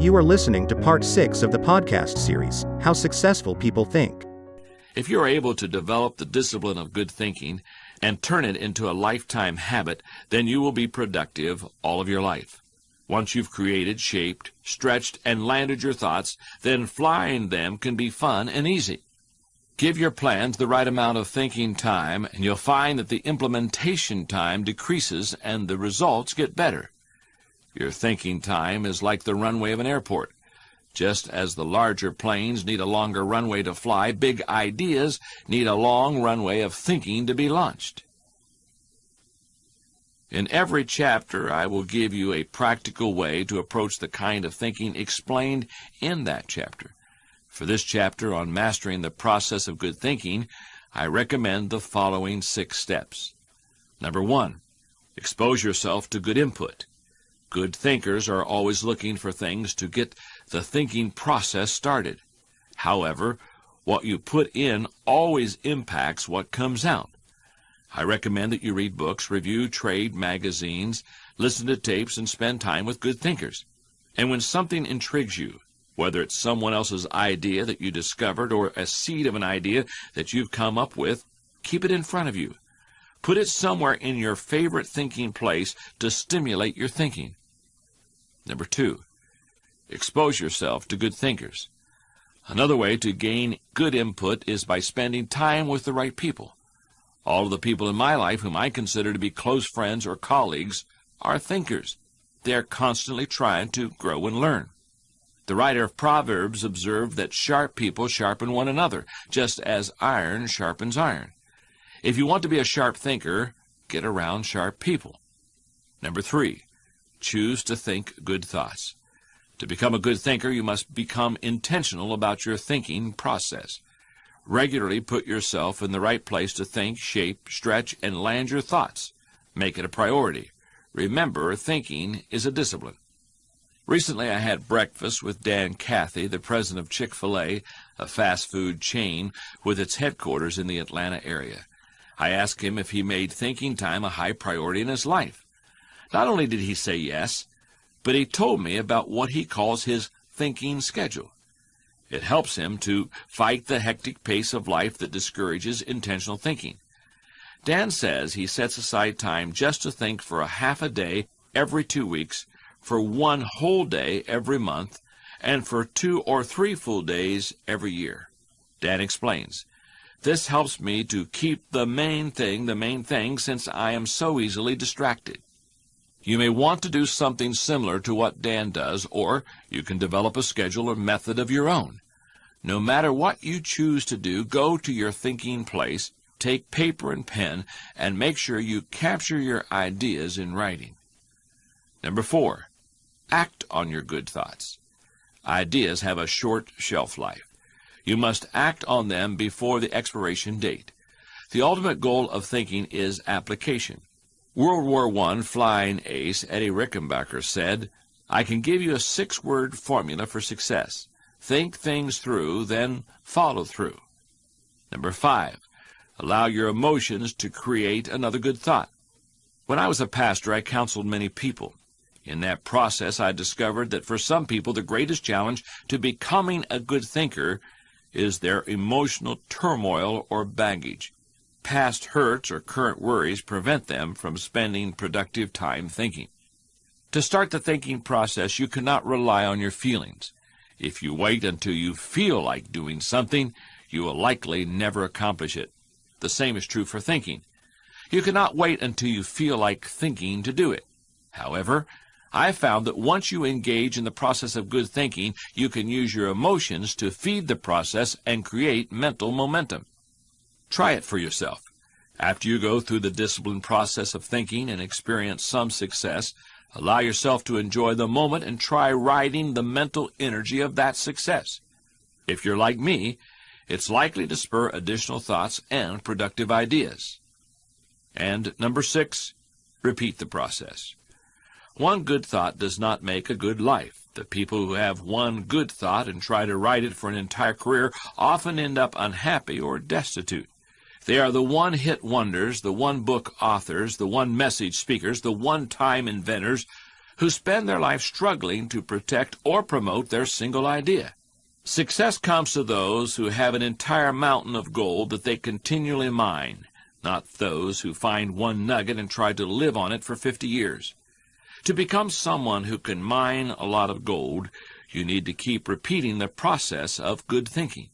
You are listening to part 6 of the podcast series, How Successful People Think. If you are able to develop the discipline of good thinking and turn it into a lifetime habit, then you will be productive all of your life. Once you've created, shaped, stretched, and landed your thoughts, then flying them can be fun and easy. Give your plans the right amount of thinking time, and you'll find that the implementation time decreases and the results get better. Your thinking time is like the runway of an airport. Just as the larger planes need a longer runway to fly, big ideas need a long runway of thinking to be launched. In every chapter, I will give you a practical way to approach the kind of thinking explained in that chapter. For this chapter on mastering the process of good thinking, I recommend the following 6 steps. Number 1, expose yourself to good input. Good thinkers are always looking for things to get the thinking process started. However, what you put in always impacts what comes out. I recommend that you read books, review trade magazines, listen to tapes, and spend time with good thinkers. And when something intrigues you, whether it's someone else's idea that you discovered or a seed of an idea that you've come up with, keep it in front of you. Put it somewhere in your favorite thinking place to stimulate your thinking. Number 2, expose yourself to good thinkers. Another way to gain good input is by spending time with the right people. All of the people in my life whom I consider to be close friends or colleagues are thinkers. They are constantly trying to grow and learn. The writer of Proverbs observed that sharp people sharpen one another, just as iron sharpens iron. If you want to be a sharp thinker, get around sharp people. Number 3, choose to think good thoughts. To become a good thinker, you must become intentional about your thinking process. Regularly put yourself in the right place to think, shape, stretch, and land your thoughts. Make it a priority. Remember, thinking is a discipline. Recently, I had breakfast with Dan Cathy, the president of Chick-fil-A, a fast food chain with its headquarters in the Atlanta area. I asked him if he made thinking time a high priority in his life. Not only did he say yes, but he told me about what he calls his thinking schedule. It helps him to fight the hectic pace of life that discourages intentional thinking. Dan says he sets aside time just to think for a half a day every 2 weeks, for 1 whole day every month, and for 2 or 3 full days every year. Dan explains, "This helps me to keep the main thing, since I am so easily distracted." You may want to do something similar to what Dan does, or you can develop a schedule or method of your own. No matter what you choose to do, go to your thinking place, take paper and pen, and make sure you capture your ideas in writing. Number 4, act on your good thoughts. Ideas have a short shelf life. You must act on them before the expiration date. The ultimate goal of thinking is application. World War I flying ace Eddie Rickenbacker said, "I can give you a 6-word formula for success. Think things through, then follow through." Number 5, allow your emotions to create another good thought. When I was a pastor, I counseled many people. In that process, I discovered that for some people, the greatest challenge to becoming a good thinker is their emotional turmoil or baggage. Past hurts or current worries prevent them from spending productive time thinking. To start the thinking process, you cannot rely on your feelings. If you wait until you feel like doing something, you will likely never accomplish it. The same is true for thinking. You cannot wait until you feel like thinking to do it. However, I found that once you engage in the process of good thinking, you can use your emotions to feed the process and create mental momentum. Try it for yourself. After you go through the disciplined process of thinking and experience some success, allow yourself to enjoy the moment and try riding the mental energy of that success. If you're like me, it's likely to spur additional thoughts and productive ideas. And number 6, repeat the process. One good thought does not make a good life. The people who have one good thought and try to ride it for an entire career often end up unhappy or destitute. They are the one-hit wonders, the one-book authors, the one-message speakers, the one-time inventors who spend their life struggling to protect or promote their single idea. Success comes to those who have an entire mountain of gold that they continually mine, not those who find one nugget and try to live on it for 50 years. To become someone who can mine a lot of gold, you need to keep repeating the process of good thinking.